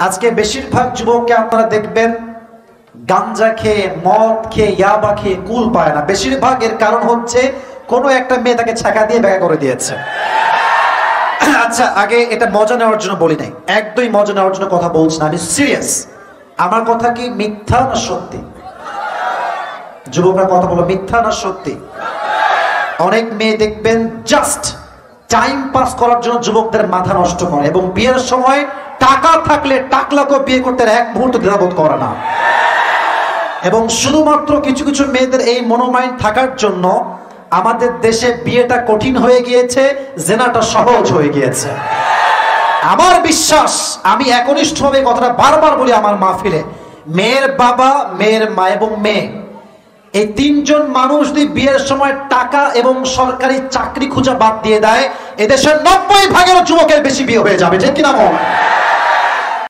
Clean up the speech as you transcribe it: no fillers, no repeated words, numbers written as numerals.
আজকে বেশিরভাগ যুবককে আপনারা দেখবেন গাঞ্জা খেয়ে, মদ খেয়ে, ইয়াবা খেয়ে কুল পায় না। বেশিরভাগ এর কারণ হচ্ছে কোনো একটা মেয়ে তাকে ছাকা দিয়ে ব্যাগা করে দিয়েছে। আচ্ছা, আগে এটা মজা নেওয়ার জন্য বলি নাই, একদমই মজা নেওয়ার জন্য কথা বলছি না, আমি সিরিয়াস। আমার কথা কি মিথ্যা না সত্যি? যুবকরা কথা বলো, মিথ্যা না সত্যি? অনেক মেয়ে দেখবেন জাস্ট টাইম পাস করার জন্য যুবকদের মাথা নষ্ট করে, এবং বিয়ের সময় টাকা থাকলে টাকলাকেও বিয়ে করতে এক মুহূর্ত দ্বিধাবোধ করে না। এবং শুধুমাত্র কিছু কিছু মেয়েদের এই মনোমাইন্ড থাকার জন্য আমাদের দেশে বিয়েটা কঠিন হয়ে গিয়েছে, জেনাটা সহজ হয়ে গিয়েছে। আমার বিশ্বাস, আমি একনিষ্ঠভাবে কথাটা বারবার বলি আমার মাহফিলে, মেয়ের বাবা, মেয়ের মা এবং মেয়ে, এই তিনজন মানুষ যদি বিয়ের সময় টাকা এবং সরকারি চাকরি খুঁজে বাদ দিয়ে দেয়, এদেশের 90% যুবকের বেশি বিয়ে হয়ে যাবে, ঠিক কিনা বল?